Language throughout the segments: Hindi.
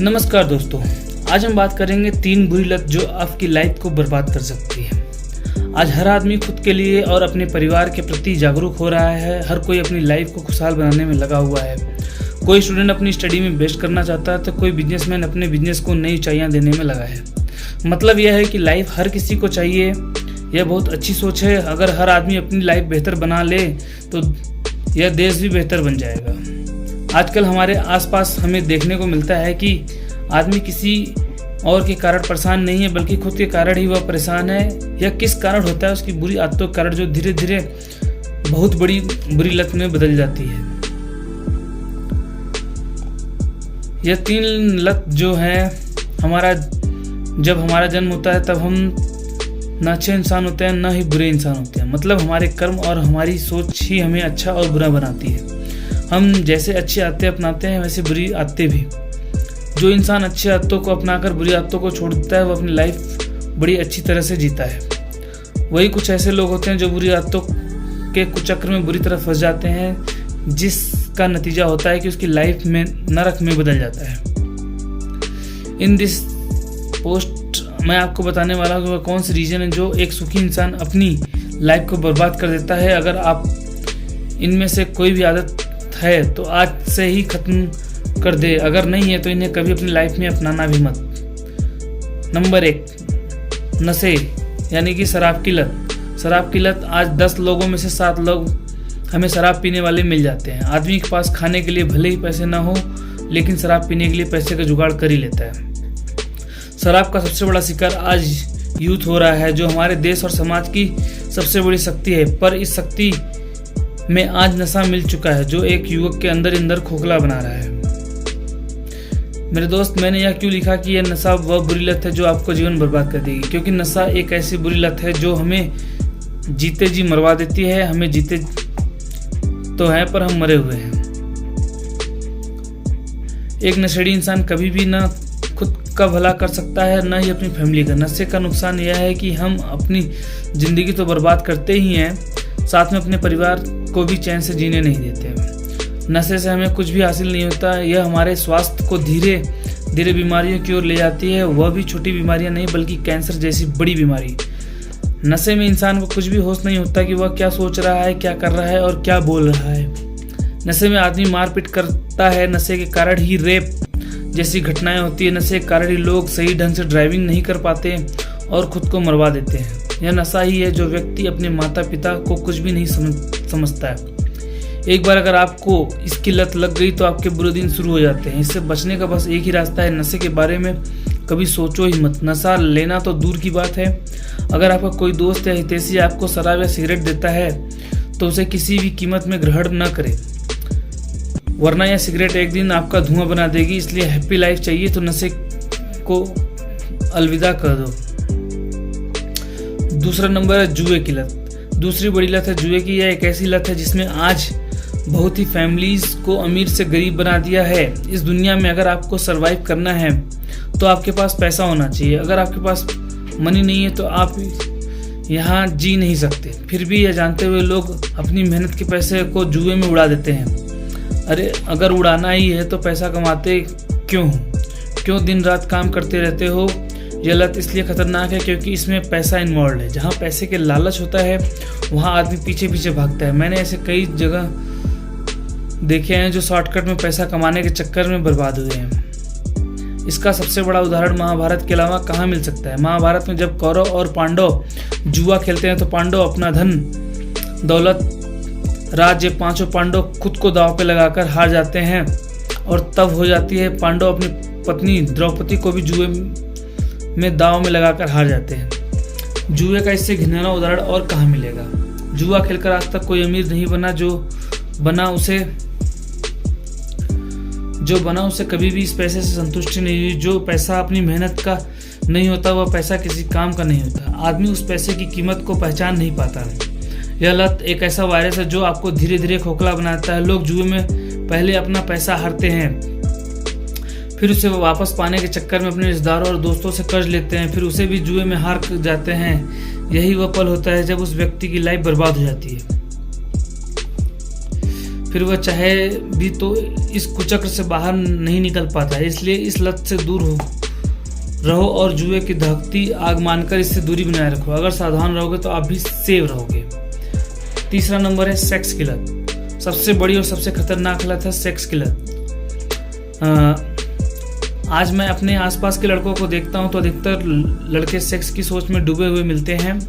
नमस्कार दोस्तों, आज हम बात करेंगे 3 बुरी लत जो आपकी लाइफ को बर्बाद कर सकती है। आज हर आदमी खुद के लिए और अपने परिवार के प्रति जागरूक हो रहा है। हर कोई अपनी लाइफ को खुशहाल बनाने में लगा हुआ है। कोई स्टूडेंट अपनी स्टडी में बेस्ट करना चाहता है तो कोई बिजनेसमैन अपने बिजनेस को नई ऊंचाइयां देने में लगा है। मतलब यह है कि लाइफ हर किसी को चाहिए। यह बहुत अच्छी सोच है। अगर हर आदमी अपनी लाइफ बेहतर बना ले तो यह देश भी बेहतर बन जाएगा। आजकल हमारे आसपास हमें देखने को मिलता है कि आदमी किसी और के कारण परेशान नहीं है, बल्कि खुद के कारण ही वह परेशान है। यह किस कारण होता है? उसकी बुरी आदतों के कारण, जो धीरे धीरे बहुत बड़ी बुरी लत में बदल जाती है। यह 3 लत जो है, जब हमारा जन्म होता है तब हम न अच्छे इंसान होते हैं, न ही बुरे इंसान होते हैं। मतलब हमारे कर्म और हमारी सोच ही हमें अच्छा और बुरा बनाती है। हम जैसे अच्छी आदतें अपनाते हैं वैसे बुरी आदतें भी। जो इंसान अच्छी आदतों को अपनाकर बुरी आदतों को छोड़ देता है, वो अपनी लाइफ बड़ी अच्छी तरह से जीता है। वही कुछ ऐसे लोग होते हैं जो बुरी आदतों के कुचक्र में बुरी तरह फंस जाते हैं, जिसका नतीजा होता है कि उसकी लाइफ में नरक में बदल जाता है। इन दिस पोस्ट मैं आपको बताने वाला हूँ कि वह कौन सी रीजन है जो एक सुखी इंसान अपनी लाइफ को बर्बाद कर देता है। अगर आप इनमें से कोई भी आदत है तो आज से ही खत्म कर दे। अगर नहीं है तो इन्हें कभी अपनी लाइफ में अपनाना भी मत। नंबर 1, नशे यानी कि शराब की लत। शराब की लत। आज 10 लोगों में से 7 लोग हमें शराब पीने वाले मिल जाते हैं। आदमी के पास खाने के लिए भले ही पैसे ना हो, लेकिन शराब पीने के लिए पैसे का जुगाड़ कर ही लेता है। शराब का सबसे बड़ा शिकार आज यूथ हो रहा है, जो हमारे देश और समाज की सबसे बड़ी शक्ति है। पर इस शक्ति में आज नशा मिल चुका है जो एक युवक के अंदर खोखला बना रहा है। मेरे दोस्त, मैंने यह क्यों लिखा कि यह नशा वह बुरी लत है जो आपको जीवन बर्बाद कर देगी? क्योंकि नशा एक ऐसी बुरी लत है जो हमें जीते जी मरवा देती है। हमें जीते तो हैं पर हम मरे हुए हैं। एक नशेड़ी इंसान कभी भी न खुद का भला कर सकता है, न ही अपनी फैमिली का। नशे का नुकसान यह है कि हम अपनी जिंदगी तो बर्बाद करते ही हैं, साथ में अपने परिवार को भी चैन से जीने नहीं देते। नशे से हमें कुछ भी हासिल नहीं होता। यह हमारे स्वास्थ्य को धीरे धीरे बीमारियों की ओर ले जाती है। वह भी छोटी बीमारियां नहीं, बल्कि कैंसर जैसी बड़ी बीमारी। नशे में इंसान को कुछ भी होश नहीं होता कि वह क्या सोच रहा है, क्या कर रहा है और क्या बोल रहा है। नशे में आदमी मारपीट करता है। नशे के कारण ही रेप जैसी घटनाएं होती है। नशे के कारण ही लोग सही ढंग से ड्राइविंग नहीं कर पाते और खुद को मरवा देते हैं। यह नशा ही है जो व्यक्ति अपने माता पिता को कुछ भी नहीं समझता है। एक बार अगर आपको इसकी लत लग गई तो आपके बुरे दिन शुरू हो जाते हैं। इससे बचने का बस एक ही रास्ता है। नशे के बारे में कभी सोचो ही मत। नशा लेना तो दूर की बात है। अगर आपका कोई दोस्त या हितैषी आपको शराब या सिगरेट देता है तो उसे किसी भी कीमत में ग्रहण न करे, वरना यह सिगरेट एक दिन आपका धुआं बना देगी। इसलिए हैप्पी लाइफ चाहिए तो नशे को अलविदा कर दो। दूसरा नंबर है जुए की लत। दूसरी बड़ी लत है जुए की। यह एक ऐसी लत है जिसमें आज बहुत ही फैमिलीज को अमीर से गरीब बना दिया है। इस दुनिया में अगर आपको सरवाइव करना है तो आपके पास पैसा होना चाहिए। अगर आपके पास मनी नहीं है तो आप यहाँ जी नहीं सकते। फिर भी यह जानते हुए लोग अपनी मेहनत के पैसे को जुए में उड़ा देते हैं। अरे अगर उड़ाना ही है तो पैसा कमाते क्यों दिन रात काम करते रहते हो? यह लत इसलिए खतरनाक है क्योंकि इसमें पैसा इन्वॉल्व है। जहाँ पैसे के लालच होता है वहाँ आदमी पीछे पीछे भागता है। मैंने ऐसे कई जगह देखे हैं जो शॉर्टकट में पैसा कमाने के चक्कर में बर्बाद हुए हैं। इसका सबसे बड़ा उदाहरण महाभारत के अलावा कहाँ मिल सकता है? महाभारत में जब कौरव और पांडव जुआ खेलते हैं तो पांडव अपना धन दौलत राज्य 5 पांडव खुद को दांव पे लगाकर हार जाते हैं और तब हो जाती है पांडव अपनी पत्नी द्रौपदी को भी जुए में दांव में लगाकर हार जाते हैं। जुए का इससे घिनौना उदाहरण और कहाँ मिलेगा? जुआ खेलकर आज तक कोई अमीर नहीं बना। जो बना उसे कभी भी इस पैसे से संतुष्टि नहीं हुई। जो पैसा अपनी मेहनत का नहीं होता वह पैसा किसी काम का नहीं होता। आदमी उस पैसे की कीमत को पहचान नहीं पाता। यह लत एक ऐसा वायरस है जो आपको धीरे धीरे खोखला बनाता है। लोग जुए में पहले अपना पैसा हारते हैं, फिर उसे वापस पाने के चक्कर में अपने रिश्तेदारों और दोस्तों से कर्ज लेते हैं, फिर उसे भी जुए में हार जाते हैं। यही वह पल होता है जब उस व्यक्ति की लाइफ बर्बाद हो जाती है। फिर वह चाहे भी तो इस कुचक्र से बाहर नहीं निकल पाता है। इसलिए इस लत से दूर रहो और जुए की दहकती आग मानकर इससे दूरी बनाए रखो। अगर सावधान रहोगे तो आप भी सेव रहोगे। तीसरा नंबर है सेक्स की लत। सबसे बड़ी और सबसे खतरनाक लत है सेक्स की लत। आज मैं अपने आसपास के लड़कों को देखता हूं तो अधिकतर लड़के सेक्स की सोच में डूबे हुए मिलते हैं।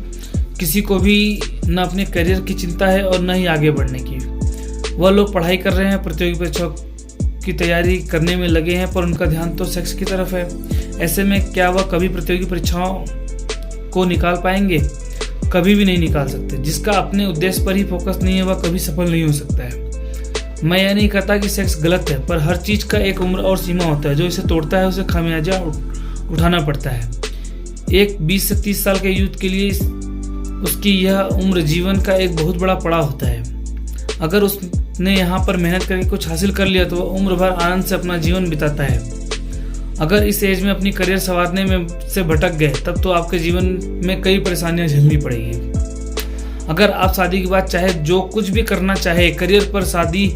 किसी को भी न अपने करियर की चिंता है और न ही आगे बढ़ने की। वह लोग पढ़ाई कर रहे हैं, प्रतियोगी परीक्षाओं की तैयारी करने में लगे हैं, पर उनका ध्यान तो सेक्स की तरफ है। ऐसे में क्या वह कभी प्रतियोगी परीक्षाओं को निकाल पाएंगे? कभी भी नहीं निकाल सकते। जिसका अपने उद्देश्य पर ही फोकस नहीं है वह कभी सफल नहीं हो सकता है। मैं यह नहीं कहता कि सेक्स गलत है, पर हर चीज़ का एक उम्र और सीमा होता है। जो इसे तोड़ता है उसे खामियाजा उठाना पड़ता है। एक 20 से 30 साल के यूथ के लिए उसकी यह उम्र जीवन का एक बहुत बड़ा पड़ाव होता है। अगर उसने यहाँ पर मेहनत करके कुछ हासिल कर लिया तो वह उम्र भर आनंद से अपना जीवन बिताता है। अगर इस एज में अपनी करियर संवारने में से भटक गए तब तो आपके जीवन में कई परेशानियां झेलनी पड़ेगी। अगर आप शादी के बाद चाहे जो कुछ भी करना चाहे, करियर पर शादी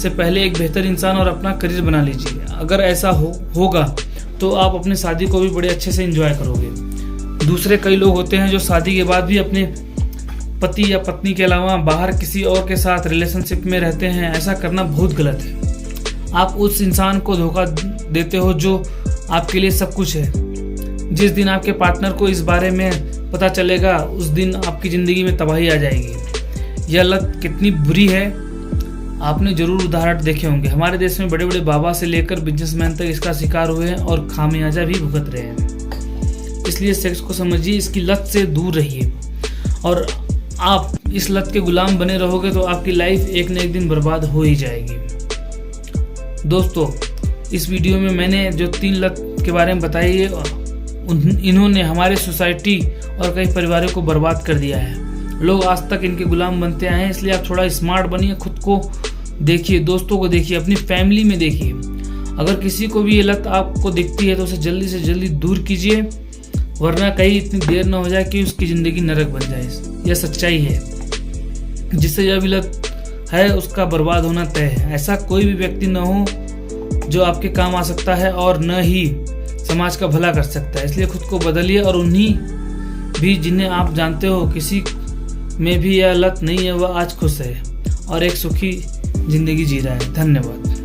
से पहले एक बेहतर इंसान और अपना करियर बना लीजिए। अगर ऐसा होगा तो आप अपनी शादी को भी बड़े अच्छे से एंजॉय करोगे। दूसरे कई लोग होते हैं जो शादी के बाद भी अपने पति या पत्नी के अलावा बाहर किसी और के साथ रिलेशनशिप में रहते हैं। ऐसा करना बहुत गलत है। आप उस इंसान को धोखा देते हो जो आपके लिए सब कुछ है। जिस दिन आपके पार्टनर को इस बारे में पता चलेगा उस दिन आपकी ज़िंदगी में तबाही आ जाएगी। यह लत कितनी बुरी है आपने जरूर उदाहरण देखे होंगे। हमारे देश में बड़े बड़े बाबा से लेकर बिजनेसमैन तक इसका शिकार हुए हैं और खामियाजा भी भुगत रहे हैं। इसलिए सेक्स को समझिए, इसकी लत से दूर रहिए। और आप इस लत के गुलाम बने रहोगे तो आपकी लाइफ एक न एक दिन बर्बाद हो ही जाएगी। दोस्तों, इस वीडियो में मैंने जो 3 लत के बारे में बताई है इन्होंने हमारे सोसाइटी और कई परिवारों को बर्बाद कर दिया है। लोग आज तक इनके गुलाम बनते आए हैं। इसलिए आप थोड़ा स्मार्ट बनिए, खुद को देखिए, दोस्तों को देखिए, अपनी फैमिली में देखिए। अगर किसी को भी ये लत आपको दिखती है तो उसे जल्दी से जल्दी दूर कीजिए, वरना कहीं इतनी देर न हो जाए कि उसकी ज़िंदगी नरक बन जाए। यह सच्चाई है। जिससे यह भी लत है उसका बर्बाद होना तय है। ऐसा कोई भी व्यक्ति न हो जो आपके काम आ सकता है और न ही समाज का भला कर सकता है। इसलिए खुद को बदलिए और उन्हीं भी जिन्हें आप जानते हो किसी में भी यह लत नहीं है वह आज खुश है और एक सुखी जिंदगी जी रहा है। धन्यवाद।